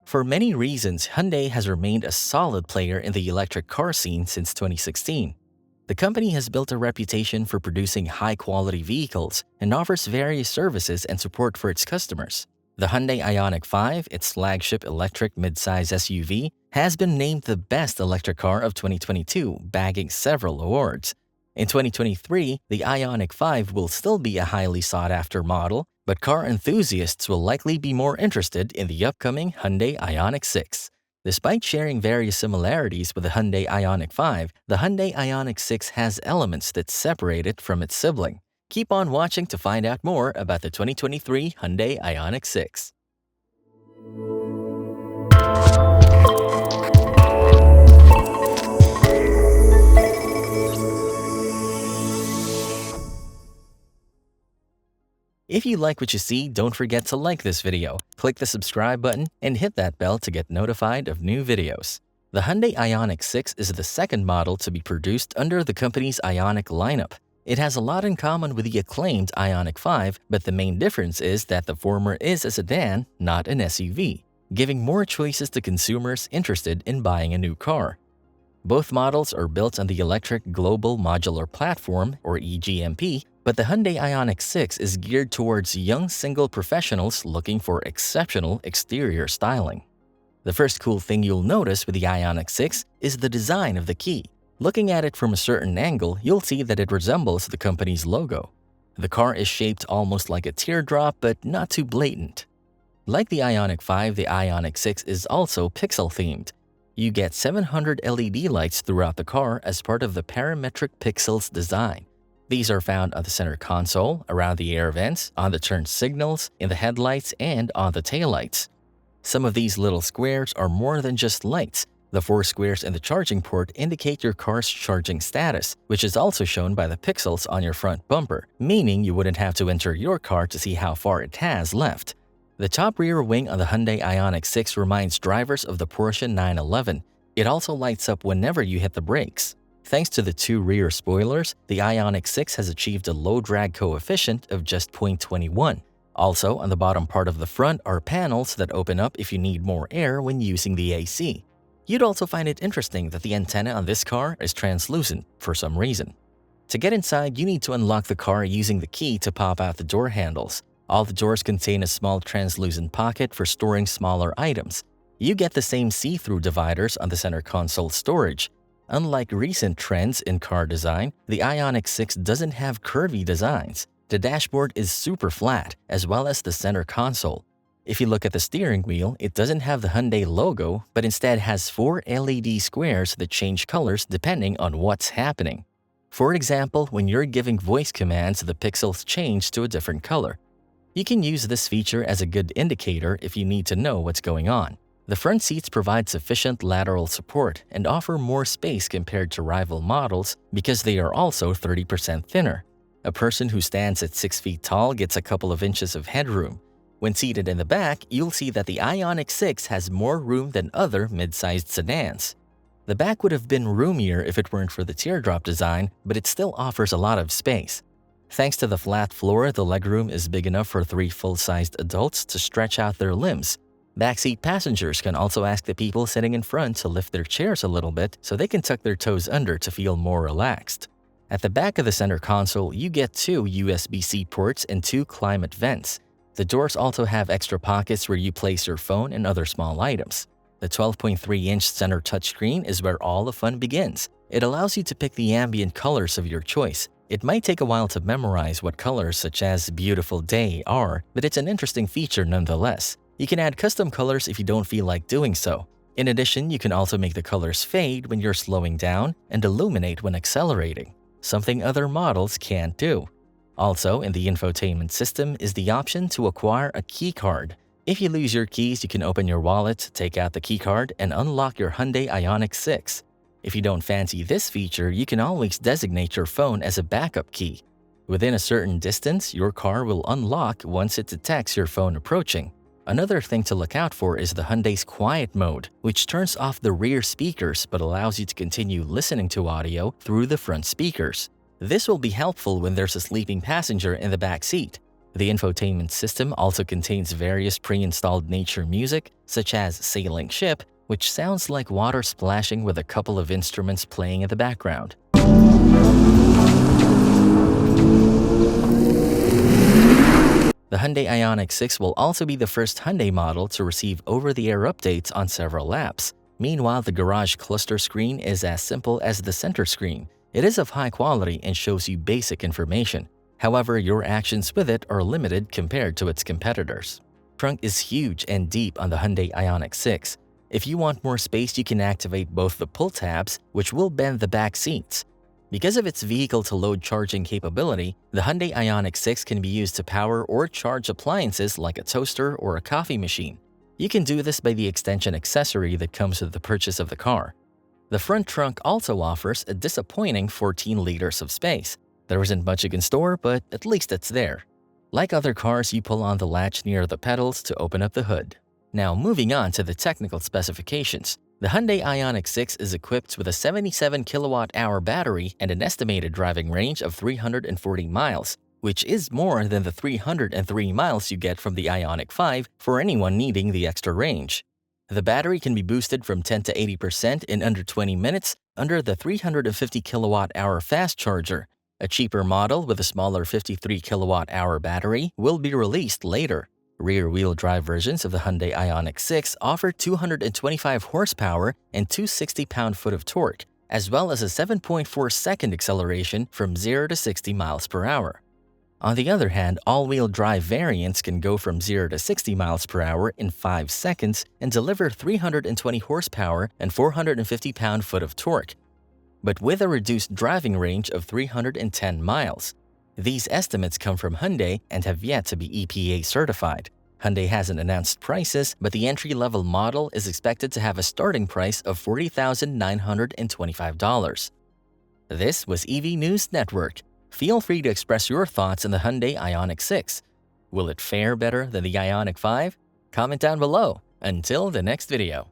For many reasons, Hyundai has remained a solid player in the electric car scene since 2016. The company has built a reputation for producing high-quality vehicles and offers various services and support for its customers. The Hyundai Ioniq 5, its flagship electric midsize SUV, has been named the best electric car of 2022, bagging several awards. In 2023, the Ioniq 5 will still be a highly sought-after model, but car enthusiasts will likely be more interested in the upcoming Hyundai Ioniq 6. Despite sharing various similarities with the Hyundai Ioniq 5, the Hyundai Ioniq 6 has elements that separate it from its sibling. Keep on watching to find out more about the 2023 Hyundai Ioniq 6. If you like what you see, don't forget to like this video, click the subscribe button, and hit that bell to get notified of new videos. The Hyundai Ioniq 6 is the second model to be produced under the company's Ioniq lineup. It has a lot in common with the acclaimed Ioniq 5, but the main difference is that the former is a sedan, not an SUV, giving more choices to consumers interested in buying a new car. Both models are built on the Electric Global Modular Platform, or EGMP, but the Hyundai Ioniq 6 is geared towards young single professionals looking for exceptional exterior styling. The first cool thing you'll notice with the Ioniq 6 is the design of the key. Looking at it from a certain angle, you'll see that it resembles the company's logo. The car is shaped almost like a teardrop, but not too blatant. Like the Ioniq 5, the Ioniq 6 is also pixel-themed. You get 700 LED lights throughout the car as part of the parametric pixels design. These are found on the center console, around the air vents, on the turn signals, in the headlights, and on the taillights. Some of these little squares are more than just lights. The 4 squares in the charging port indicate your car's charging status, which is also shown by the pixels on your front bumper, meaning you wouldn't have to enter your car to see how far it has left. The top rear wing on the Hyundai Ioniq 6 reminds drivers of the Porsche 911. It also lights up whenever you hit the brakes. Thanks to the 2 rear spoilers, the Ioniq 6 has achieved a low drag coefficient of just 0.21. Also, on the bottom part of the front are panels that open up if you need more air when using the AC. You'd also find it interesting that the antenna on this car is translucent for some reason. To get inside, you need to unlock the car using the key to pop out the door handles. All the doors contain a small translucent pocket for storing smaller items. You get the same see-through dividers on the center console storage. Unlike recent trends in car design, the Ioniq 6 doesn't have curvy designs. The dashboard is super flat, as well as the center console. If you look at the steering wheel, it doesn't have the Hyundai logo, but instead has 4 LED squares that change colors depending on what's happening. For example, when you're giving voice commands, the pixels change to a different color. You can use this feature as a good indicator if you need to know what's going on. The front seats provide sufficient lateral support and offer more space compared to rival models because they are also 30% thinner. A person who stands at 6 feet tall gets a couple of inches of headroom. When seated in the back, you'll see that the Ioniq 6 has more room than other mid-sized sedans. The back would have been roomier if it weren't for the teardrop design, but it still offers a lot of space. Thanks to the flat floor, the legroom is big enough for 3 full-sized adults to stretch out their limbs. Backseat passengers can also ask the people sitting in front to lift their chairs a little bit so they can tuck their toes under to feel more relaxed. At the back of the center console, you get 2 USB-C ports and 2 climate vents. The doors also have extra pockets where you place your phone and other small items. The 12.3-inch center touchscreen is where all the fun begins. It allows you to pick the ambient colors of your choice. It might take a while to memorize what colors such as Beautiful Day are, but it's an interesting feature nonetheless. You can add custom colors if you don't feel like doing so. In addition, you can also make the colors fade when you're slowing down and illuminate when accelerating, something other models can't do. Also, in the infotainment system is the option to acquire a key card. If you lose your keys, you can open your wallet, take out the key card, and unlock your Hyundai Ioniq 6. If you don't fancy this feature, you can always designate your phone as a backup key. Within a certain distance, your car will unlock once it detects your phone approaching. Another thing to look out for is the Hyundai's quiet mode, which turns off the rear speakers but allows you to continue listening to audio through the front speakers. This will be helpful when there's a sleeping passenger in the back seat. The infotainment system also contains various pre-installed nature music, such as Sailing Ship, which sounds like water splashing with a couple of instruments playing in the background. The Hyundai Ioniq 6 will also be the first Hyundai model to receive over-the-air updates on several apps. Meanwhile, the garage cluster screen is as simple as the center screen. It is of high quality and shows you basic information. However, your actions with it are limited compared to its competitors. The trunk is huge and deep on the Hyundai Ioniq 6. If you want more space, you can activate both the pull tabs, which will bend the back seats. Because of its vehicle-to-load charging capability, the Hyundai Ioniq 6 can be used to power or charge appliances like a toaster or a coffee machine. You can do this by the extension accessory that comes with the purchase of the car. The front trunk also offers a disappointing 14 liters of space. There isn't much you can store, but at least it's there. Like other cars, you pull on the latch near the pedals to open up the hood. Now moving on to the technical specifications. The Hyundai Ioniq 6 is equipped with a 77 kilowatt-hour battery and an estimated driving range of 340 miles, which is more than the 303 miles you get from the Ioniq 5 for anyone needing the extra range. The battery can be boosted from 10 to 80% in under 20 minutes under the 350 kilowatt-hour fast charger. A cheaper model with a smaller 53 kilowatt-hour battery will be released later. Rear-wheel drive versions of the Hyundai Ioniq 6 offer 225 horsepower and 260 pound-foot of torque, as well as a 7.4-second acceleration from 0 to 60 miles per hour. On the other hand, all-wheel drive variants can go from 0 to 60 miles per hour in 5 seconds and deliver 320 horsepower and 450 pound-foot of torque, but with a reduced driving range of 310 miles. These estimates come from Hyundai and have yet to be EPA certified. Hyundai hasn't announced prices, but the entry-level model is expected to have a starting price of $40,925. This was EV News Network. Feel free to express your thoughts on the Hyundai Ioniq 6. Will it fare better than the Ioniq 5? Comment down below. Until the next video.